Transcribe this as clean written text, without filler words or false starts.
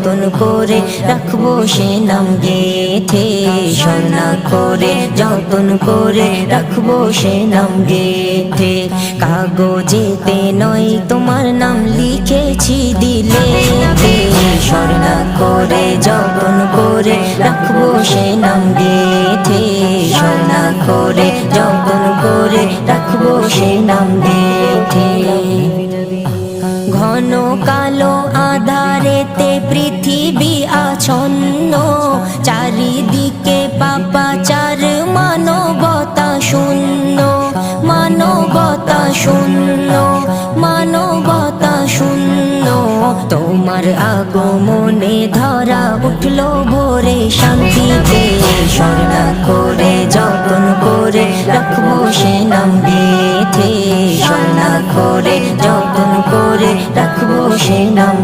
যতন করে রাখবো সে নাম গেথে, স্বর্ণা করে যতন করে রাখবো সে নাম গেথে। কাগজেতে নয় তোমার নাম লিখেছি দিলেতে, স্বর্ণা করে যতন করে রাখবো সে নাম গেথে, স্বর্ণা করে যতন করে রাখবো সে নাম গেথে। ঘন কালো আধারেতে পৃথিবী আচ্ছন্ন, চারিদিকে পাপাচার মানবতা শূন্য, মানবতা শূন্য, মানবতা শূন্য। তোমার আগমনে ধরা উঠলো ভোরে শান্তিতে, স্বর্ণা করে যতন করে রাখবো সে নাম গেথে, স্বর্ণা করে যতন করে রাখবো সে নাম।